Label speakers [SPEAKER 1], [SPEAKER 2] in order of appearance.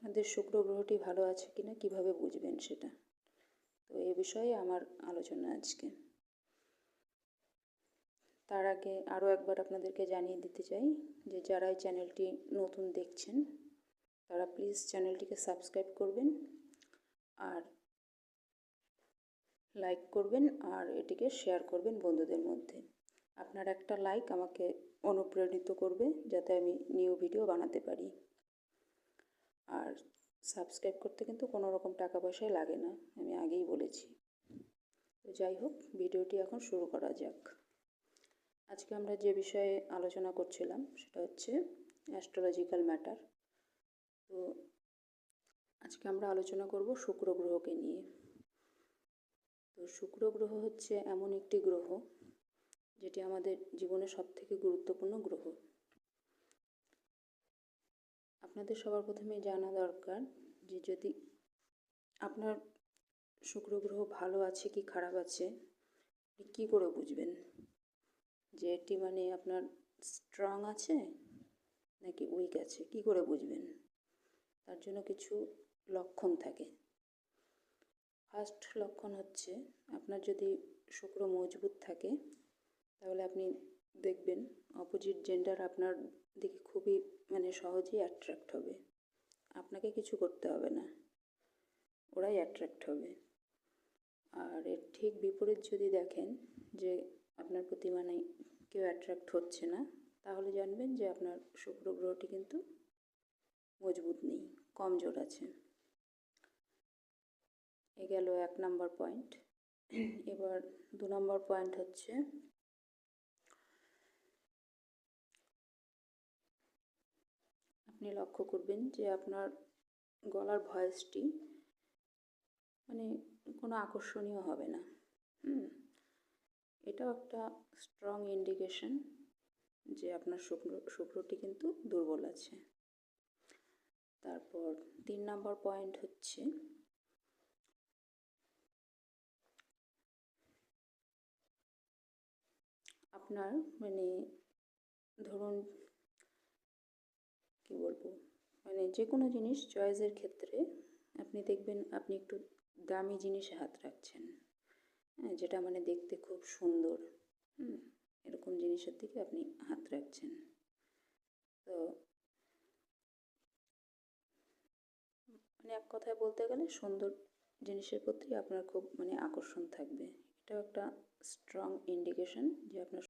[SPEAKER 1] আপনাদের শুক্র গ্রহটি ভালো আছে কিনা কিভাবে বুঝবেন সেটা, তো এ বিষয়ে আমার আলোচনা আজকে। তার আগে আরও একবার আপনাদেরকে জানিয়ে দিতে চাই যে যারা এই চ্যানেলটি নতুন দেখছেন তারা প্লিজ চ্যানেলটিকে সাবস্ক্রাইব করবেন আর লাইক করবেন আর এটিকে শেয়ার করবেন বন্ধুদের মধ্যে। আপনার একটা লাইক আমাকে অনুপ্রাণিত করবে যাতে আমি নিউ ভিডিও বানাতে পারি। আর সাবস্ক্রাইব করতে কিন্তু কোনো রকম টাকা পয়সাই লাগে না, আমি আগেই বলেছি। তো যাই হোক, ভিডিওটি এখন শুরু করা যাক। আজকে আমরা যে বিষয়ে আলোচনা করছিলাম সেটা হচ্ছে অ্যাস্ট্রোলজিক্যাল ম্যাটার। তো আজকে আমরা আলোচনা করব শুক্র গ্রহকে নিয়ে। তো শুক্র গ্রহ হচ্ছে এমন একটি গ্রহ যেটি আমাদের জীবনের সবথেকে গুরুত্বপূর্ণ গ্রহ। আপনাদের সবার প্রথমে জানা দরকার যে যদি আপনার শুক্র গ্রহ ভালো আছে কি খারাপ আছে কী করে বুঝবেন যে এটি মানে আপনার স্ট্রং আছে নাকি উইক আছে, কী করে বুঝবেন? তার জন্য কিছু লক্ষণ থাকে। ফার্স্ট লক্ষণ হচ্ছে আপনার যদি শুক্র মজবুত থাকে তাহলে আপনি দেখবেন অপোজিট জেন্ডার আপনার দিকে খুবই মানে সহজেই অ্যাট্রাক্ট হবে, আপনাকে কিছু করতে হবে না, ওরাই অ্যাট্রাক্ট হবে। আর এর ঠিক বিপরীত যদি দেখেন যে আপনার প্রতি মানে কেউ অ্যাট্রাক্ট হচ্ছে না, তাহলে জানবেন যে আপনার শুক্র গ্রহটি কিন্তু মজবুত নেই, কমজোর আছে। এ গেল 1 নম্বর পয়েন্ট। এবার 2 নম্বর পয়েন্ট হচ্ছে আপনি লক্ষ্য করবেন যে আপনার গলার ভয়েসটি মানে কোনো আকর্ষণীয় হবে না। এটাও একটা স্ট্রং ইন্ডিকেশন যে আপনার শুক্রটি কিন্তু দুর্বল আছে। তারপর 3 নম্বর পয়েন্ট হচ্ছে আপনার মানে ধরুন কী বলবো, মানে যে কোনো জিনিস চয়েসের ক্ষেত্রে আপনি দেখবেন আপনি একটু দামি জিনিসে হাত রাখছেন, হ্যাঁ, যেটা মানে দেখতে খুব সুন্দর, এরকম জিনিসের দিকে আপনি হাত রাখছেন। তো মানে এক কথায় বলতে গেলে সুন্দর জিনিসের প্রতি আপনার খুব মানে আকর্ষণ থাকবে। এটাও একটা স্ট্রং ইন্ডিকেশন যে আপনার